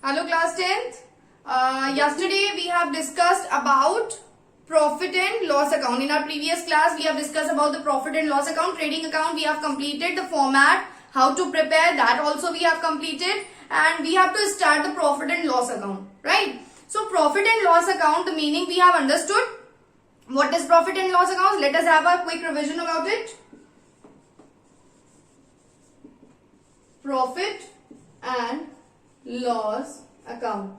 Hello class 10th. Yesterday we have discussed about profit and loss account. In our previous class we have discussed about the profit and loss account. Trading account we have completed the format, how to prepare that also we have completed, and we have to start the profit and loss account, right? So profit and loss account, the meaning we have understood. What is profit and loss account? Let us have a quick revision about it. Profit and loss account.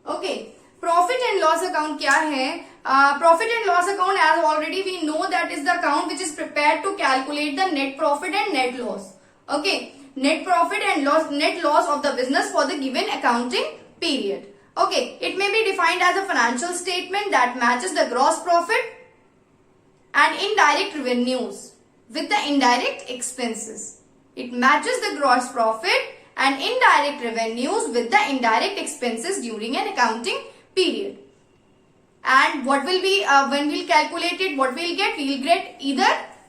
Okay, profit and loss account क्या है? Profit and loss account, as already we know, that is the account which is prepared to calculate the net profit and net loss. Okay, net profit and loss, net loss of the business for the given accounting period. Okay, it may be defined as a financial statement that matches the gross profit and indirect revenues with the indirect expenses. It matches the gross profit and indirect revenues with the indirect expenses during an accounting period. And what will be, when we'll calculate it, what we'll get? We'll get either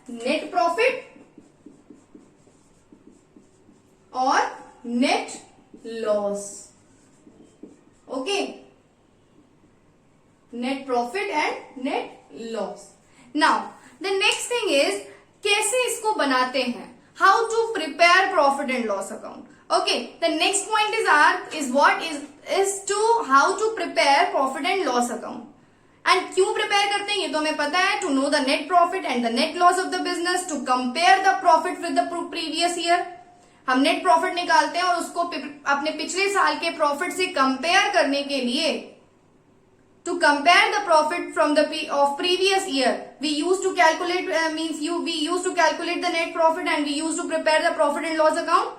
net profit or net loss. Okay, net profit and net loss. Now the next thing is कैसे इसको बनाते हैं? How to prepare profit and loss account. Okay, the next point is to how to prepare profit and loss account. And क्यों prepare करते हैं ये तो हमें पता है. To know the net profit and the net loss of the business, to compare the profit with the previous year. हम net profit निकालते हैं और उसको अपने पिछले साल के प्रॉफिट से कंपेयर करने के लिए, to compare the profit from the of previous year, we used to calculate we used to calculate the net profit and we used to prepare the profit and loss account,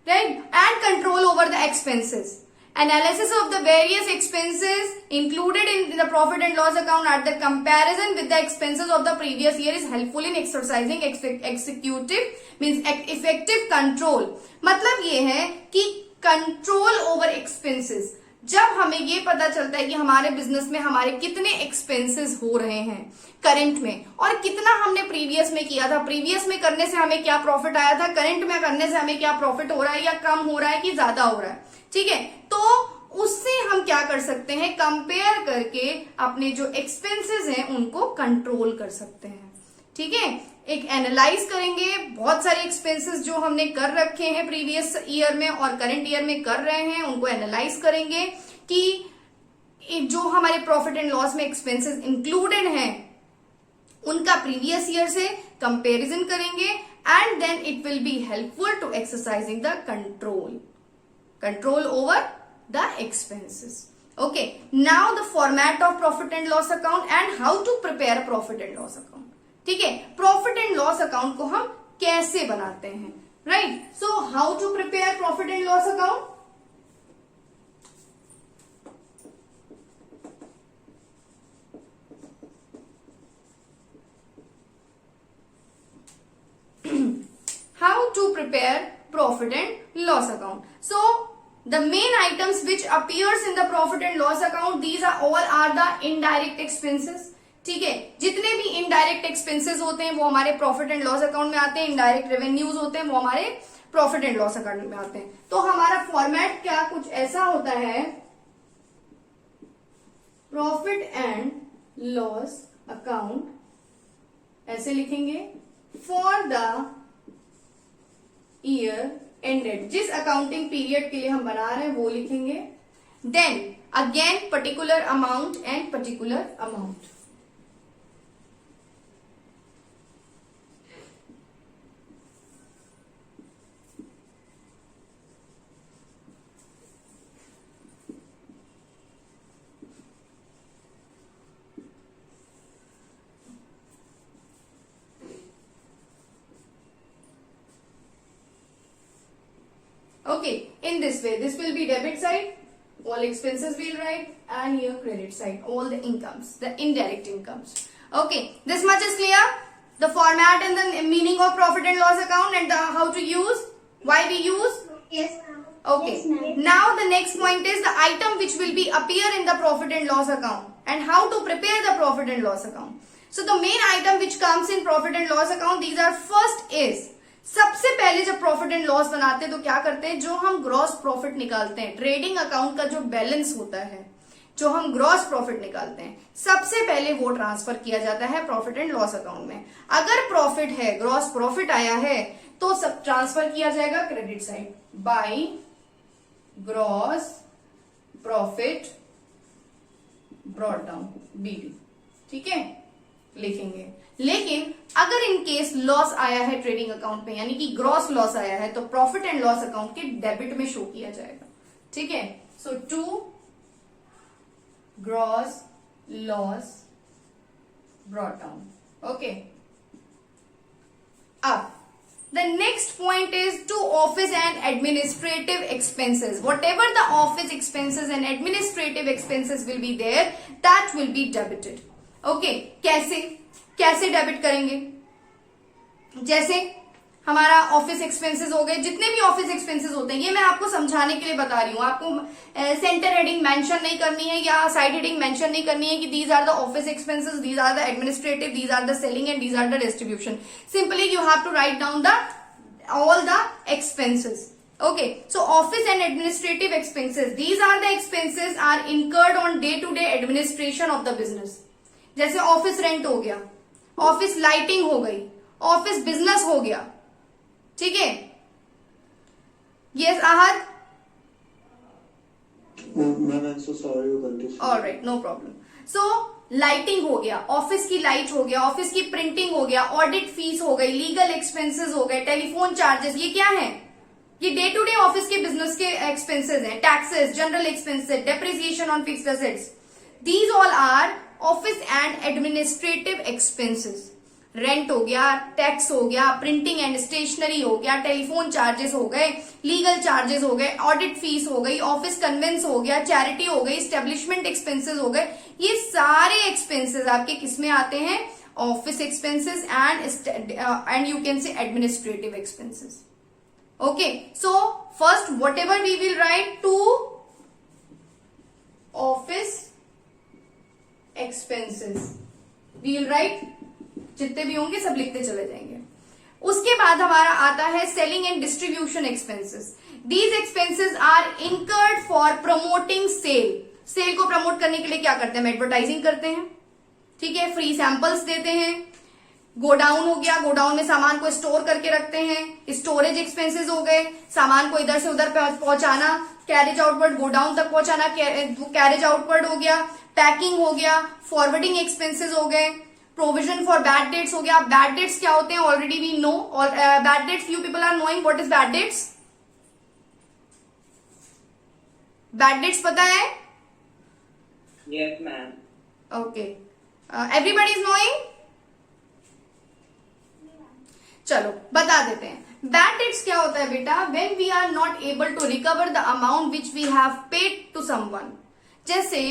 right? And control over the expenses. Analysis of the various expenses included in the profit and loss account at the comparison with the expenses of the previous year is helpful in exercising executive means effective control. मतलब ये है कि control over expenses. जब हमें ये पता चलता है कि हमारे बिजनेस में हमारे कितने एक्सपेंसेस हो रहे हैं करंट में और कितना हमने प्रीवियस में किया था, प्रीवियस में करने से हमें क्या प्रॉफिट आया था, करंट में करने से हमें क्या प्रॉफिट हो रहा है या कम हो रहा है कि ज्यादा हो रहा है, ठीक है. तो उससे हम क्या कर सकते हैं, कंपेयर करके अपने जो एक्सपेंसेस हैं उनको कंट्रोल कर सकते हैं, ठीक है. एक एनालाइज करेंगे बहुत सारे एक्सपेंसेस जो हमने कर रखे हैं प्रीवियस ईयर में और करंट ईयर में कर रहे हैं, उनको एनालाइज करेंगे कि जो हमारे प्रॉफिट एंड लॉस में एक्सपेंसेस इंक्लूडेड हैं उनका प्रीवियस ईयर से कंपैरिजन करेंगे and then it will be helpful to exercising the control over the expenses. Okay, now the format of profit and loss account and how to prepare profit and loss account. ठीक है, profit and loss account को हम कैसे बनाते हैं, right? So how to prepare profit and loss account. How to prepare profit and loss account. So the main items which appears in the profit and loss account, these are all the indirect expenses. ठीक है, जितने भी indirect expenses होते हैं वो हमारे profit and loss account में आते हैं, इनडायरेक्ट रेवेन्यूज होते हैं वो हमारे प्रॉफिट एंड लॉस अकाउंट में आते हैं. तो हमारा फॉर्मेट क्या कुछ ऐसा होता है, प्रॉफिट एंड लॉस अकाउंट ऐसे लिखेंगे फॉर द ईयर एंडेड, जिस अकाउंटिंग पीरियड के लिए हम बना रहे हैं वो लिखेंगे. Then again particular amount and particular amount. Okay, in this way, this will be debit side, all expenses we'll write, and here credit side, all the incomes, the indirect incomes. Okay, this much is clear. The format and the meaning of profit and loss account and how to use, why we use. Yes, ma'am. Okay. Yes, Now the next point is the item which will be appear in the profit and loss account and how to prepare the profit and loss account. So the main item which comes in profit and loss account, these are first is सबसे पहले जब profit and loss बनाते हैं तो क्या करते हैं, जो हम ग्रॉस प्रॉफिट निकालते हैं, ट्रेडिंग अकाउंट का जो बैलेंस होता है, जो हम ग्रॉस प्रॉफिट निकालते हैं, सबसे पहले वो ट्रांसफर किया जाता है प्रॉफिट एंड लॉस अकाउंट में। अगर प्रॉफिट है, ग्रॉस प्रॉफिट आया है, तो सब ट्रांसफर किया जाएगा credit side by gross profit brought down, BD. ठीक है, लिखेंगे। लेकिन अगर इन केस लॉस आया है ट्रेडिंग अकाउंट में, यानी कि ग्रॉस लॉस आया है, तो प्रॉफिट एंड लॉस अकाउंट के डेबिट में शो किया जाएगा। ठीक है, so to gross loss brought down. Okay, अब the next point is to office and administrative expenses. Whatever the office expenses and administrative expenses will be there, that will be debited. Okay, कैसे debit करेंगे? जैसे हमारा office expenses हो गए, जितने भी office expenses होते हैं, ये मैं आपको समझाने के लिए बता रही हूँ। आपको सेंटर हेडिंग मेंशन नहीं करनी है या साइड हेडिंग मेंशन नहीं करनी है कि these are the office expenses, these are the administrative, these are the selling and these are the distribution. Simply you have to write down the all the expenses. Okay, so office and administrative expenses, these are the expenses are incurred on day to day administration of the business. जैसे office rent हो गया, office lighting हो गई, office business हो गया। ठीक है, yes Ahad, ma'am I am so sorry. Alright, no problem. So lighting हो गया, ऑफिस की लाइट हो गया, ऑफिस की प्रिंटिंग हो गया, ऑडिट फीस हो गई, लीगल एक्सपेंसेस हो गए, टेलीफोन चार्जेस, ये क्या है? ये डे टू डे ऑफिस के बिजनेस के एक्सपेंसेस हैं। Taxes, general expenses, depreciation on fixed assets, these all are office and administrative expenses. Rent हो गया, टैक्स हो गया, प्रिंटिंग एंड स्टेशनरी हो गया, टेलीफोन चार्जेस हो गए, लीगल चार्जेस हो गए, ऑडिट फीस हो गई, ऑफिस कन्वेंस हो गया, चैरिटी हो गई, स्टेब्लिशमेंट एक्सपेंसेस हो गए। ये सारे एक्सपेंसेस आपके किसमें आते हैं? Office expenses and you can say administrative expenses. Okay, so first whatever we will write to office expenses, we will write, जितने भी होंगे सब लिखते चले जाएंगे। उसके बाद हमारा आता है selling and distribution expenses. These expenses are incurred for promoting sale. Sale को प्रमोट करने के लिए क्या करते हैं? एडवर्टाइजिंग करते हैं। ठीक है, फ्री सैंपल्स देते हैं। गोडाउन हो गया, गोडाउन में सामान को स्टोर करके रखते हैं, स्टोरेज एक्सपेंसेस हो गए, सामान को इधर से उधर पहुंचाना, कैरेज आउटवर्ड गोडाउन तक पहुंचाना, कैरेज आउटवर्ड हो गया, पैकिंग हो गया, फॉरवर्डिंग एक्सपेंसेस हो गए, प्रोविजन फॉर बैड डेट्स हो गया। बैड डेट्स क्या होते हैं? ऑलरेडी वी नो, और bad debts you people are knowing what is bad debts? Bad debts पता है? Yes ma'am. Okay, everybody is knowing? चलो बता देते हैं। बैड डेट्स क्या होता है बेटा? When we are not able to recover the amount which we have paid to someone. जैसे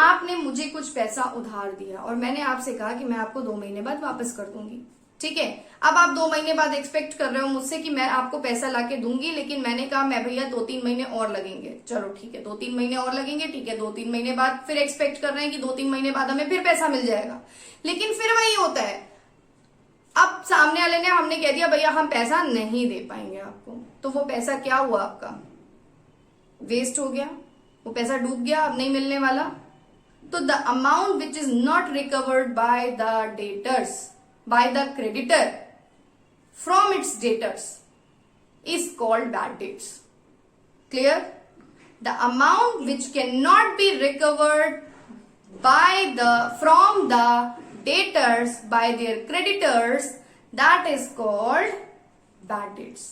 आपने मुझे कुछ पैसा उधार दिया और मैंने आपसे कहा कि मैं आपको 2 महीने बाद वापस कर दूंगी। ठीक है, अब आप 2 महीने बाद एक्सपेक्ट कर रहे हो मुझसे कि मैं आपको पैसा लाके दूंगी, लेकिन मैंने कहा मैं भैया 2-3 महीने और लगेंगे। चलो ठीक है, 2-3 महीने और लगेंगे। ठीक है, 2-3 महीने बाद फिर एक्सपेक्ट कर रहे हैं कि 2-3 महीने बाद हमें फिर पैसा मिल जाएगा, लेकिन फिर वही होता है, अब सामने वाले ने हमने कह दिया भैया हम पैसा नहीं दे पाएंगे आपको, तो वो पैसा क्या हुआ? आपका वेस्ट हो गया, वो पैसा डूब गया, अब नहीं मिलने वाला। तो the amount which is not recovered by the debtors, by the creditor from its debtors is called bad debts. Clear? The amount which cannot be recovered from the debtors by their creditors, that is called bad debts.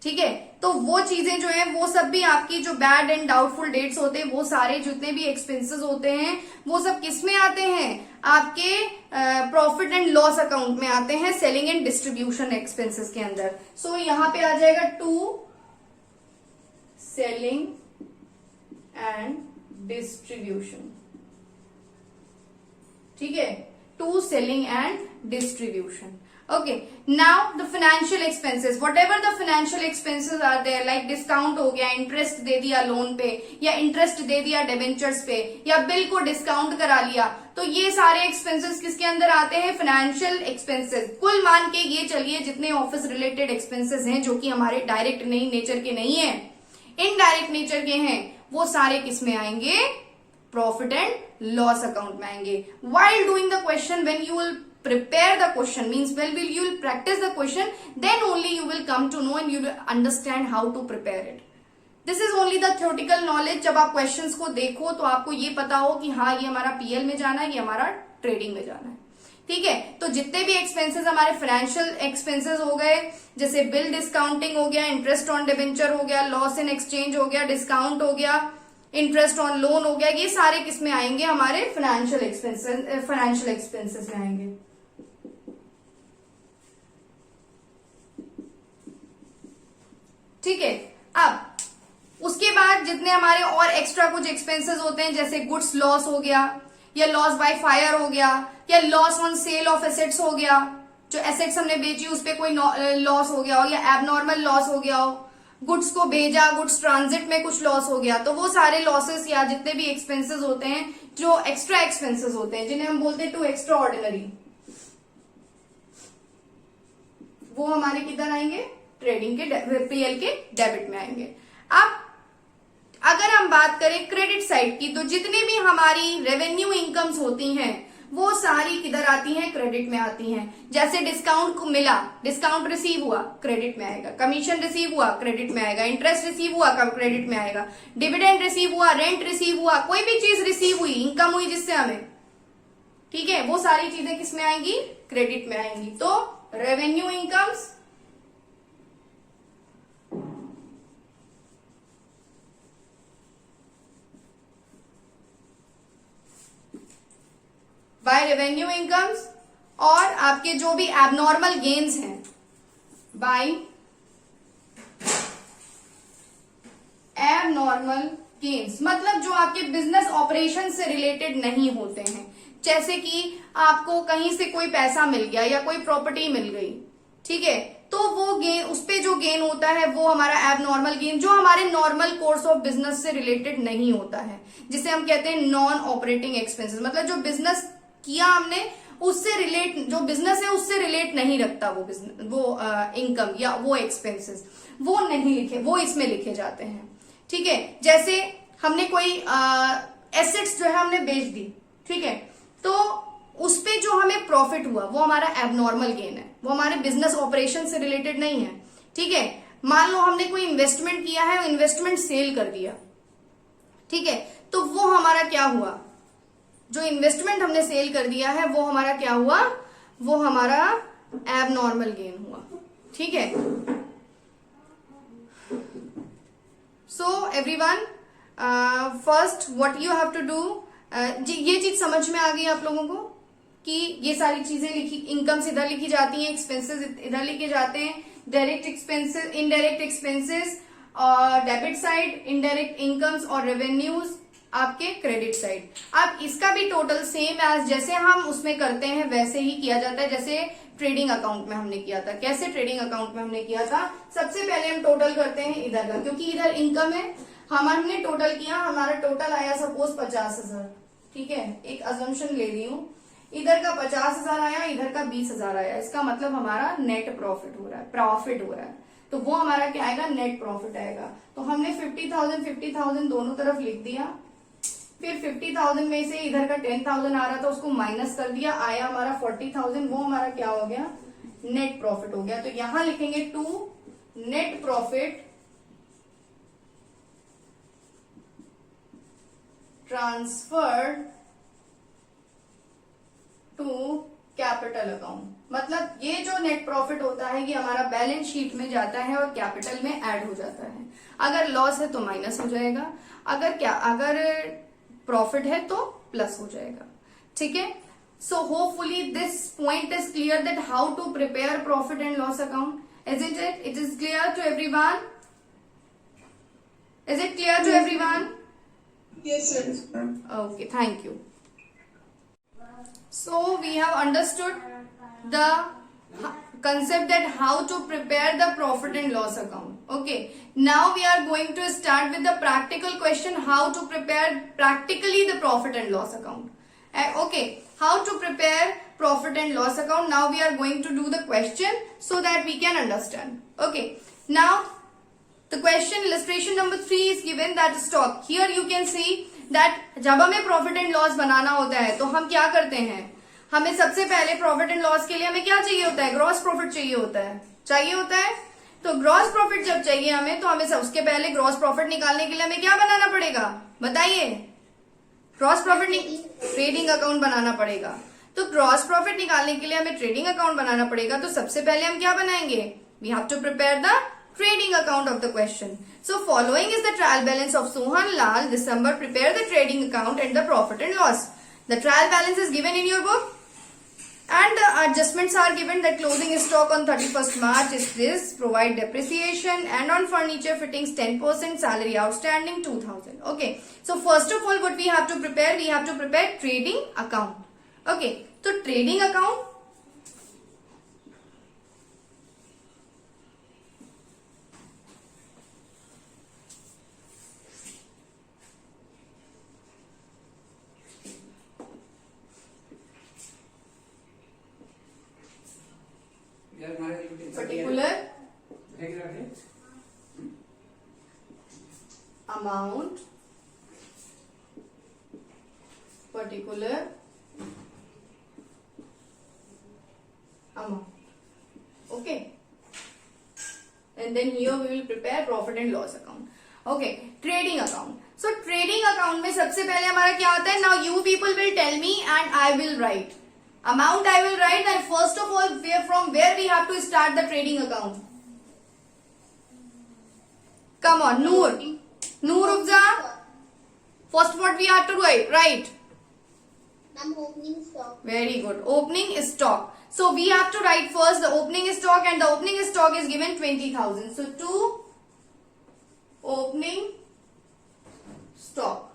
ठीक है, तो वो चीजें जो है वो सब भी आपकी जो बैड एंड डाउटफुल डेट्स होते हैं, वो सारे जितने भी एक्सपेंसेस होते हैं वो सब किस में आते हैं? आपके प्रॉफिट एंड लॉस अकाउंट में आते हैं, सेलिंग एंड डिस्ट्रीब्यूशन एक्सपेंसेस के अंदर। सो यहां पे आ जाएगा टू सेलिंग एंड डिस्ट्रीब्यूशन। ठीक है, to selling and distribution. Okay, now the financial expenses, whatever the financial expenses are there, like discount हो गया, इंटरेस्ट दे दिया लोन पे, या इंटरेस्ट दे दिया डिबेंचर्स पे, या बिल को डिस्काउंट करा लिया, तो ये सारे एक्सपेंसेस किसके अंदर आते हैं? Financial expenses. कुल मान के ये चलिए जितने ऑफिस रिलेटेड एक्सपेंसेस हैं जो कि हमारे डायरेक्ट नहीं नेचर के नहीं है, इनडायरेक्ट नेचर के हैं, वो सारे किस में आएंगे? प्रॉफिट एंड लॉस अकाउंट में आएंगे। While doing the question, when you will prepare the question, means when you will practice the question, then only you will come to know and you will understand how to prepare it. This is only the theoretical knowledge। जब आप questions को देखो तो आपको ये पता हो कि हाँ ये हमारा पीएल में जाना है, ये हमारा ट्रेडिंग में जाना है, ठीक है। तो जितने भी एक्सपेंसेस हमारे फाइनेंशियल एक्सपेंसेस हो गए, जैसे बिल डिस्काउंटिंग हो गया, इंटरेस्ट ऑन डिबेंचर हो गया, लॉस इन एक्सचेंज हो गया, डिस्काउंट हो गया, इंटरेस्ट ऑन लोन हो गया, ये सारे किस में आएंगे? हमारे फाइनेंशियल एक्सपेंसेस में आएंगे। ठीक है। अब उसके बाद जितने हमारे और एक्स्ट्रा कुछ एक्सपेंसेस होते हैं, जैसे गुड्स लॉस हो गया, या लॉस बाय फायर हो गया, या loss on sale of assets हो गया, जो एसेट्स हमने बेची उस पर कोई लॉस हो गया हो, या एबनॉर्मल लॉस हो गया हो, गुड्स को भेजा, गुड्स ट्रांजिट में कुछ लॉस हो गया, तो वो सारे लॉसेस या जितने भी एक्सपेंसेस होते हैं जो एक्स्ट्रा एक्सपेंसेस होते हैं, जिन्हें हम बोलते हैं टू एक्स्ट्रा ऑर्डिनरी, वो हमारे किधर आएंगे? ट्रेडिंग के पीएल के डेबिट में आएंगे। अब अगर हम बात करें क्रेडिट साइड की, तो जितनी भी हमारी रेवेन्यू इनकम्स होती हैं वो सारी किधर आती हैं? क्रेडिट में आती हैं। जैसे डिस्काउंट को मिला, डिस्काउंट रिसीव हुआ, क्रेडिट में आएगा, कमीशन रिसीव हुआ, क्रेडिट में आएगा, इंटरेस्ट रिसीव हुआ, क्रेडिट में आएगा, डिविडेंड रिसीव हुआ, रेंट रिसीव हुआ, कोई भी चीज रिसीव हुई, इनकम हुई जिससे हमें, ठीक है, वो सारी चीजें किस में आएंगी? क्रेडिट में आएंगी। तो revenue incomes, by revenue incomes, और आपके जो भी एबनॉर्मल गेन्स हैं बाय एबनॉर्मल गेन्स, मतलब जो आपके बिजनेस ऑपरेशन से रिलेटेड नहीं होते हैं, जैसे कि आपको कहीं से कोई पैसा मिल गया या कोई प्रॉपर्टी मिल गई, ठीक है, तो वो गेन, उस पे जो गेन होता है वो हमारा एबनॉर्मल गेन, जो हमारे नॉर्मल कोर्स ऑफ बिजनेस से रिलेटेड नहीं होता है, जिसे हम कहते हैं नॉन ऑपरेटिंग एक्सपेंसेस। मतलब जो बिजनेस किया हमने उससे रिलेट, जो बिजनेस है उससे रिलेट नहीं रखता वो बिजनेस, वो इनकम या वो एक्सपेंसेस, वो नहीं लिखे, वो इसमें लिखे जाते हैं, ठीक है। जैसे हमने कोई एसेट्स जो है हमने बेच दी, ठीक है, तो उस पे जो हमें प्रॉफिट हुआ वो हमारा एबनॉर्मल गेन है, वो हमारे बिजनेस ऑपरेशन से रिलेटेड नहीं है, ठीक है। मान लो हमने कोई इन्वेस्टमेंट किया है, इन्वेस्टमेंट सेल कर दिया, ठीक है, तो वो हमारा क्या हुआ? जो इन्वेस्टमेंट हमने सेल कर दिया है वो हमारा क्या हुआ? वो हमारा एबनॉर्मल गेन हुआ, ठीक है। So everyone, first what you have to do, ये चीज समझ में आ गई आप लोगों को कि ये सारी चीजें लिखी, इनकम्स इधर लिखी जाती हैं, एक्सपेंसेस इधर लिखे जाते हैं, डायरेक्ट एक्सपेंसेस, इनडायरेक्ट एक्सपेंसेस और डेबिट साइड, इनडायरेक्ट इनकम्स और रेवेन्यूज आपके क्रेडिट साइड। अब इसका भी टोटल सेम एज जैसे हम उसमें करते हैं वैसे ही किया जाता है, जैसे ट्रेडिंग अकाउंट में हमने किया था। कैसे ट्रेडिंग अकाउंट में हमने किया था? सबसे पहले हम टोटल करते हैं इधर का, क्योंकि इधर इनकम है, हमने टोटल किया, हमारा टोटल आया सपोज 50,000, ठीक है, एक अजम्पशन ले रही हूँ, इधर का 50,000 आया, इधर का 20,000 आया, इसका मतलब हमारा नेट प्रॉफिट हो रहा है, तो वो हमारा क्या आएगा? नेट प्रॉफिट आएगा। तो हमने 50,000 दोनों तरफ लिख दिया, फिर 50,000 में से इधर का 10,000 आ रहा था उसको माइनस कर दिया, आया हमारा 40,000, वो हमारा क्या हो गया? नेट प्रॉफिट हो गया। तो यहां लिखेंगे to net profit transferred to capital account. मतलब ये जो नेट प्रॉफिट होता है ये हमारा बैलेंस शीट में जाता है और कैपिटल में ऐड हो जाता है। अगर लॉस है तो माइनस हो जाएगा, अगर प्रॉफिट है तो प्लस हो जाएगा, ठीक है। So hopefully this point is clear that how to prepare profit and loss account, isn't it? It is clear to everyone? Is it clear to everyone? Yes, sir. Okay, thank you. So we have understood the concept that how to prepare the profit and loss account. Okay, now we are going to start with the practical question, how to prepare practically the profit and loss account. Okay, how to prepare profit and loss account. Now we are going to do the question so that we can understand. Okay, now the question illustration number 3 is given, that stock. Here you can see that जब हमें profit and loss बनाना होता है तो हम क्या करते हैं, हमें सबसे पहले प्रॉफिट एंड लॉस के लिए हमें क्या चाहिए होता है, ग्रॉस प्रॉफिट चाहिए होता है। तो ग्रॉस प्रॉफिट जब चाहिए हमें, तो हमें उसके पहले ग्रॉस प्रॉफिट निकालने के लिए हमें क्या बनाना पड़ेगा, बताइए। ग्रॉस प्रॉफिट ट्रेडिंग अकाउंट बनाना पड़ेगा। तो ग्रॉस प्रॉफिट निकालने के लिए हमें ट्रेडिंग अकाउंट बनाना पड़ेगा। तो सबसे पहले हम क्या बनाएंगे, we have to prepare the trading account of the question. So following is the trial balance of Sohan Lal December. Prepare the trading account and the profit and loss. The trial balance is given in your book and the adjustments are given. That closing stock on 31st March is this, provide depreciation, and on furniture fittings 10%, salary outstanding 2000. Okay, so first of all what we have to prepare trading account. Okay, so trading account, particular amount, okay, and then here we will prepare profit and loss account. Okay, trading account. So trading account में सबसे पहले हमारा क्या होता है, now you people will tell me and I will write amount. I will write, and first of all from where we have to start the trading account. Come on, Noor Ufza. First what we have to write? Opening stock. Very good. Opening stock. So we have to write first the opening stock, and the opening stock is given 20,000. So to opening stock.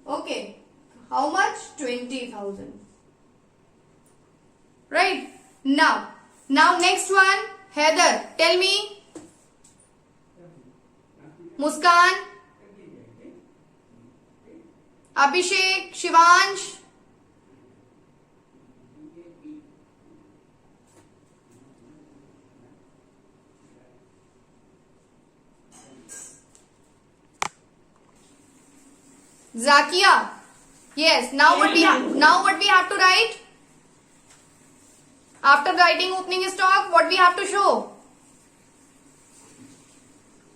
Okay. How much? 20,000. Right. Now next one. Heather, tell me. Muskan, Abhishek, Shivansh. Zakia. Yes. Now what we have to write? After writing opening stock, what we have to show?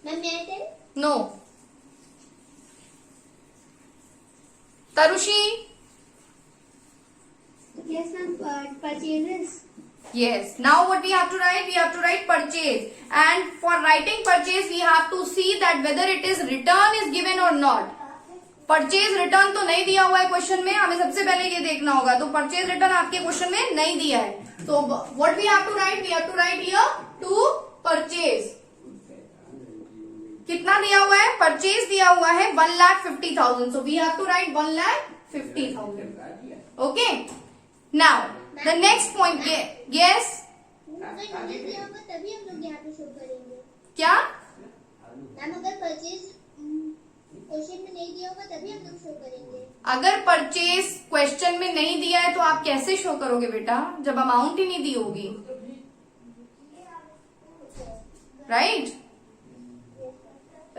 Ma'am, may I tell? No. Tarushi? Yes, ma'am. Purchases. Yes. Now what we have to write? We have to write purchase. And for writing purchase, we have to see that whether it is return is given or not. Purchase return तो नहीं दिया हुआ है question में, हमें सबसे पहले ये देखना होगा। तो परचेज रिटर्न आपके क्वेश्चन में नहीं दिया है। तो what we have to write? We have to write here to purchase. कितना दिया हुआ है? परचेज दिया हुआ है 1,50,000. So we have to write 1,50,000. Okay, now the next point. Yes, तभी हम लोग यहाँ पे शो करेंगे। क्या मैम, अगर परचेज क्वेश्चन में नहीं दिया होगा तभी हम लोग शो करेंगे। अगर परचेज क्वेश्चन में नहीं दिया है तो आप कैसे शो करोगे बेटा, जब अमाउंट ही नहीं दी होगी, राइट?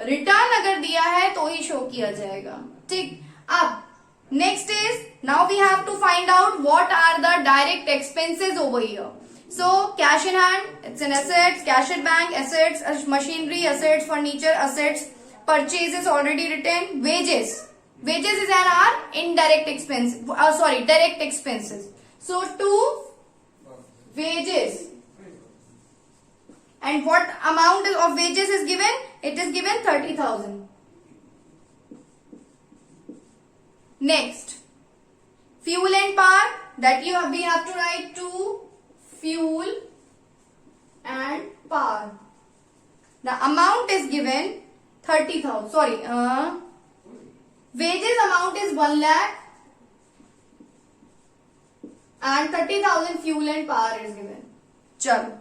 रिटर्न अगर दिया है तो ही शो किया जाएगा। ठीक, अब next is, now we have to find out what are the direct expenses over here. So cash in hand, it's an assets, cash at bank assets, machinery assets, furniture assets, purchase is already written. Wages is an our indirect expense, direct expenses. So to wages, and what amount of wages is given? It is given 30,000. Next, fuel and power, that we have to write to fuel and power. The amount is given 30,000. Sorry, wages amount is 1 lakh and 30,000 fuel and power is given. Chalo.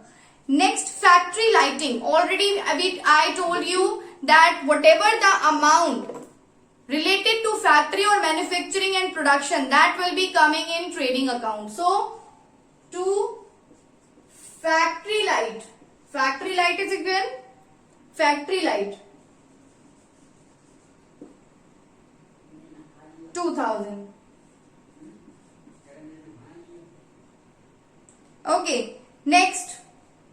Next, factory lighting. Already I told you that whatever the amount related to factory or manufacturing and production, that will be coming in trading account. So, to factory light is given. Factory light 2,000. Okay. Next,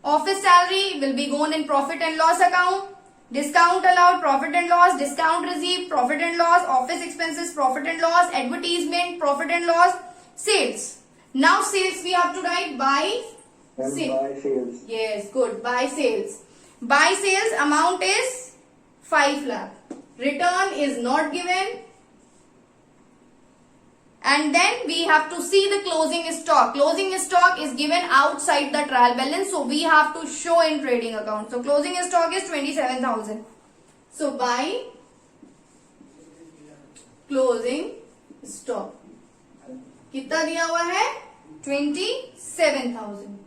office salary will be gone in profit and loss account. Discount allowed, profit and loss. Discount received, profit and loss. Office expenses, profit and loss. Advertisement, profit and loss. Sales. Now sales we have to write by sales. Yes, good. By sales. By sales amount is 5 lakh. Return is not given. And then we have to see the closing stock. Closing stock is given outside the trial balance. So we have to show in trading account. So closing stock is 27,000. So by closing stock. कितना दिया हुआ है? 27,000.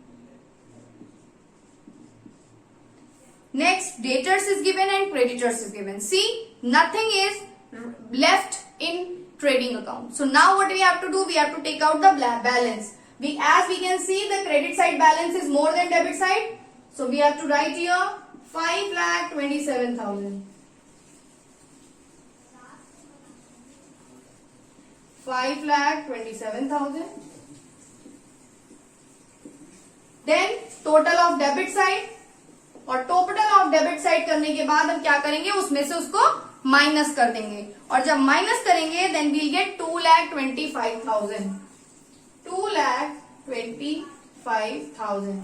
Next, debtors is given and creditors is given. See, nothing is left in trading account. So now what we have to do? We have to take out the balance. As we can see, the credit side balance is more than debit side. So we have to write here 5,27,000. 5,27,000. Then total of debit side. और total of debit side करने के बाद हम क्या करेंगे? उसमें से उसको माइनस कर देंगे. और जब माइनस करेंगे then we'll gate 2,25,000. 2,25,000.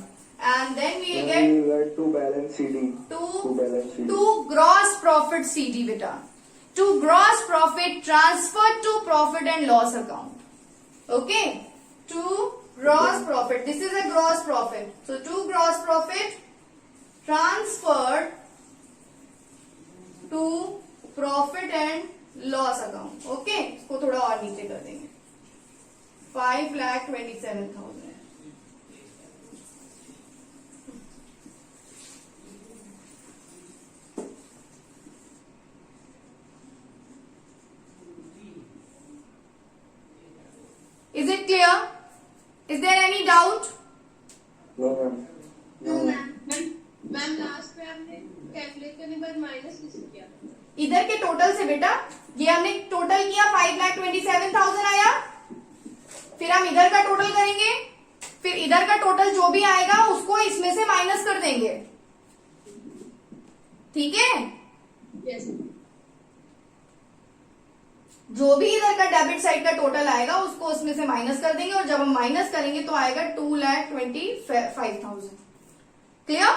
And then we will get to balance CD. To gross profit CD beta. To gross profit transferred to profit and loss account. Okay. To gross profit. This is a gross profit. So to gross profit transferred to profit and loss account. Okay. इसको थोड़ा और नीचे कर देंगे. 5,27,000. Is it clear? Is there any doubt? No, ma'am. No, ma'am. Ma'am last में आपने calculate करने के बाद माइनस किसे किया? इधर के टोटल से बेटा, ये हमने टोटल किया 5,27,000 आया. फिर हम इधर का टोटल करेंगे, फिर इधर का टोटल जो भी आएगा उसको इसमें से माइनस कर देंगे. ठीक है? यस. जो भी इधर का डेबिट साइड का टोटल आएगा उसको उसमें से माइनस कर देंगे. और जब हम माइनस करेंगे तो आएगा 2,25,000. Clear?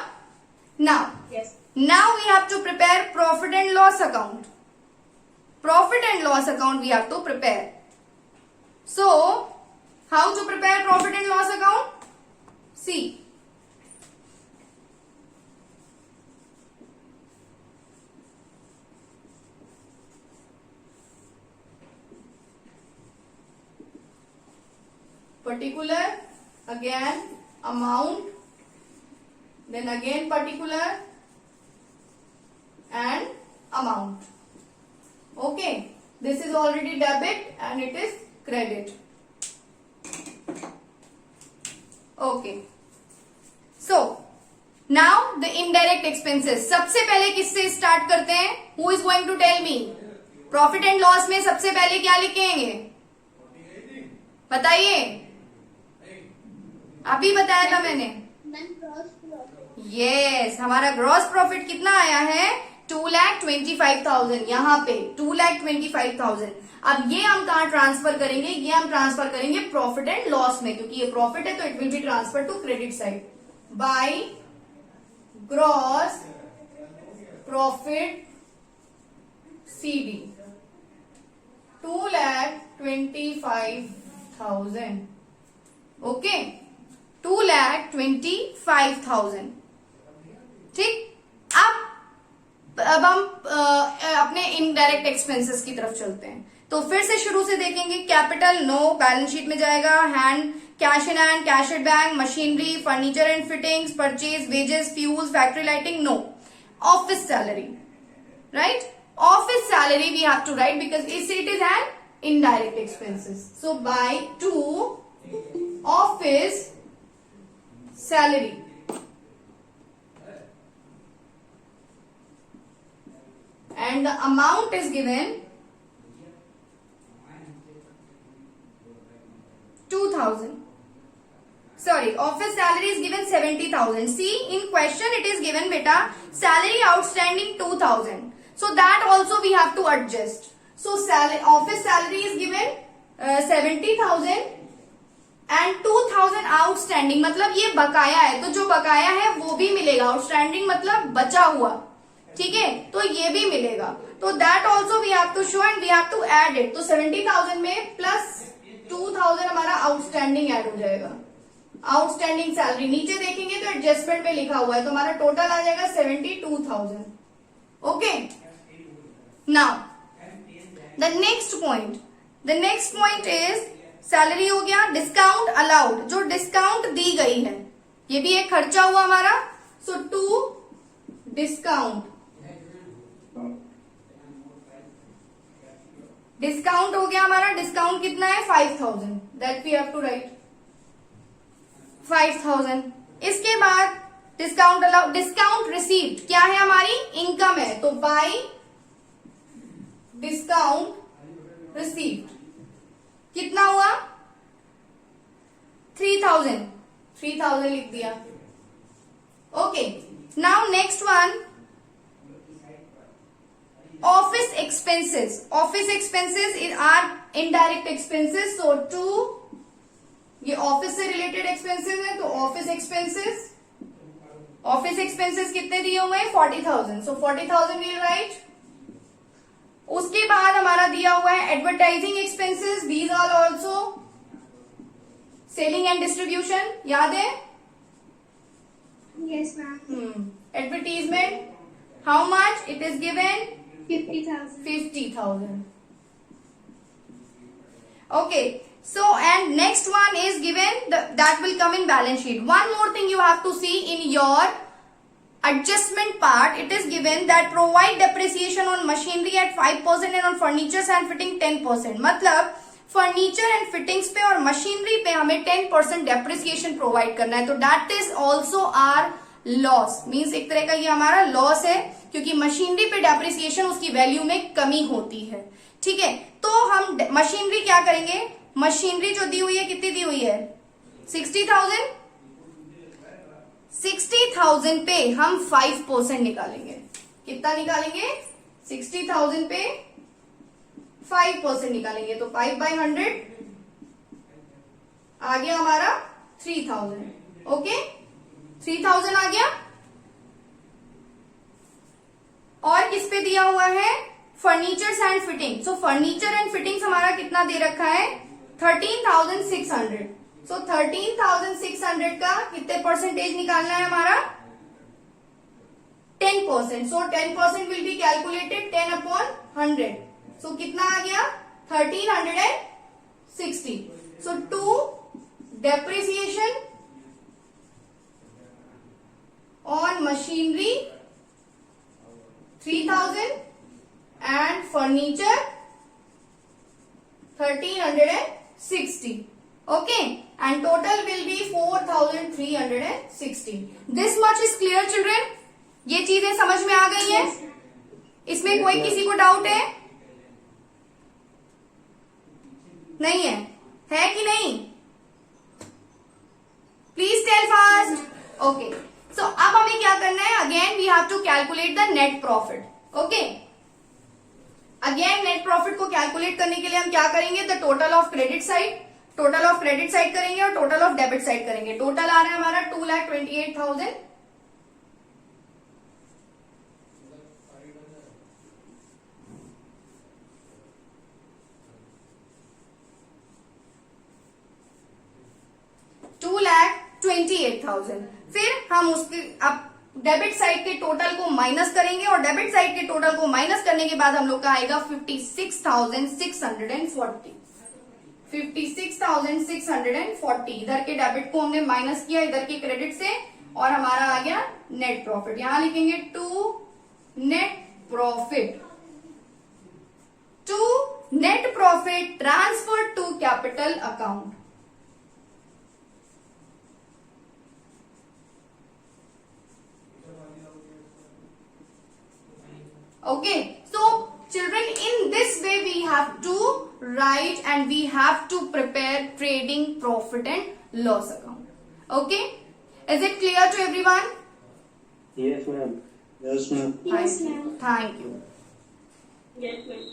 Now, Yes. now we have to prepare profit and loss account. Profit and loss account we have to prepare. So, how to prepare profit and loss account? See. Particular, again amount, then again particular and amount. Okay, this is already debit and it is credit. Okay, so now the indirect expenses. सबसे पहले किससे start करते हैं? Who is going to tell me? Profit and loss में सबसे पहले क्या लिखेंगे? बताइए. अभी बताया था मैंने. यस, हमारा ग्रॉस प्रॉफिट कितना आया है? 2,25,000. यहाँ पे 2,25,000. अब ये हम कहाँ ट्रांसफर करेंगे? ये हम ट्रांसफर करेंगे प्रॉफिट एंड लॉस में, क्योंकि ये प्रॉफिट है तो it will be transfer to credit side by gross profit CD. 2,25,000. Okay, 2,25,000. ठीक. अब हम अपने इनडायरेक्ट एक्सपेंसेस की तरफ चलते हैं. तो फिर से शुरू से देखेंगे. कैपिटल नो, बैलेंस शीट में जाएगा. Cash in hand, cash at bank, machinery, furniture and fittings, purchase, wages, fuels, factory lighting, no. Office salary, right? Office salary we have to write because it is an indirect expenses. So by to office salary. And the amount is given 2,000. Sorry, office salary is given 70,000. See, in question it is given beta salary outstanding 2,000. So that also we have to adjust. So office salary is given 70,000 and 2,000 outstanding. मतलब ये बकाया है, तो जो बकाया है वो भी मिलेगा. आउटस्टैंडिंग मतलब बचा हुआ, ठीक है, तो ये भी मिलेगा. तो that also we have to show and we have to add it. तो 70,000 में प्लस 2,000 हमारा आउटस्टैंडिंग ऐड हो जाएगा. आउटस्टैंडिंग सैलरी नीचे देखेंगे तो एडजस्टमेंट में लिखा हुआ है, तो हमारा टोटल आ जाएगा 72,000. Okay, now the next point is salary हो गया. डिस्काउंट अलाउड, जो डिस्काउंट दी गई है ये भी एक खर्चा हुआ हमारा. सो टू डिस्काउंट, डिस्काउंट हो गया हमारा. डिस्काउंट कितना है? 5,000. That we have to write 5,000. इसके बाद डिस्काउंट अलाउ, डिस्काउंट रिसीव्ड क्या है? हमारी इनकम है, तो बाय डिस्काउंट रिसीव्ड कितना हुआ? 3,000 लिख दिया. Okay, now next one office expenses. Office expenses are indirect expenses. So to ये ऑफिस से रिलेटेड एक्सपेंसेस है, तो ऑफिस एक्सपेंसेस कितने दिए हुए हैं? 40,000. So 40,000 will write. उसके बाद हमारा दिया हुआ है advertising expenses. These are also selling and distribution. याद है? Yes, ma'am. Advertisement, how much it is given? 50,000. 50,000. Okay, so and next one is given that will come in balance sheet. One more thing you have to see in your adjustment part. It is given that provide depreciation on machinery at 5% and on furniture and fitting 10%. मतलब furniture and fittings पे और machinery पे हमें 10% depreciation provide करना है. तो that is also our loss. Means एक तरह का ये हमारा लॉस है, क्योंकि मशीनरी पे डेप्रिसिएशन उसकी वैल्यू में कमी होती है. ठीक है, तो हम मशीनरी क्या करेंगे? मशीनरी जो दी हुई है कितनी दी हुई है? 60,000. 60,000 पे हम 5% निकालेंगे. कितना निकालेंगे? 60,000 पे 5% निकालेंगे. तो 5/100 आ गया हमारा 3,000. ओके, 3,000 आ गया. और किस पे दिया हुआ है? Furnitures and fitting. So furniture and fittings हमारा कितना दे रखा है? 13,600. सो 13,600 का कितने परसेंटेज निकालना है हमारा? 10%. So 10% will be calculated 10/100. So कितना आ गया? 1,360. So to depreciation on machinery 3,000 and furniture 1,360. Okay, and total will be 4,360. This much is clear, children? ये चीजें समझ में आ गई हैं? इसमें कोई किसी को डाउट है? नहीं है? है कि नहीं? Please tell fast. Okay, so अब हमें क्या करना है? Again we have to calculate the net profit. Okay, again net profit को कैलकुलेट करने के लिए हम क्या करेंगे? The total of credit side करेंगे और टोटल ऑफ डेबिट साइड करेंगे. टोटल आ रहा है हमारा 2,28,000. फिर हम उसके अब डेबिट साइड के टोटल को माइनस करेंगे और डेबिट साइड के टोटल को माइनस करने के बाद हम लोग का आएगा 56,640. 56,640। इधर के डेबिट को हमने माइनस किया इधर के क्रेडिट से और हमारा आ गया नेट प्रॉफिट। यहां लिखेंगे to net profit, to net profit transfer to capital account. Okay, so children, in this way we have to write and we have to prepare trading profit and loss account. Okay, is it clear to everyone? Yes, ma'am. Yes, ma'am. Yes, ma'am. Thank you. Yes, ma'am.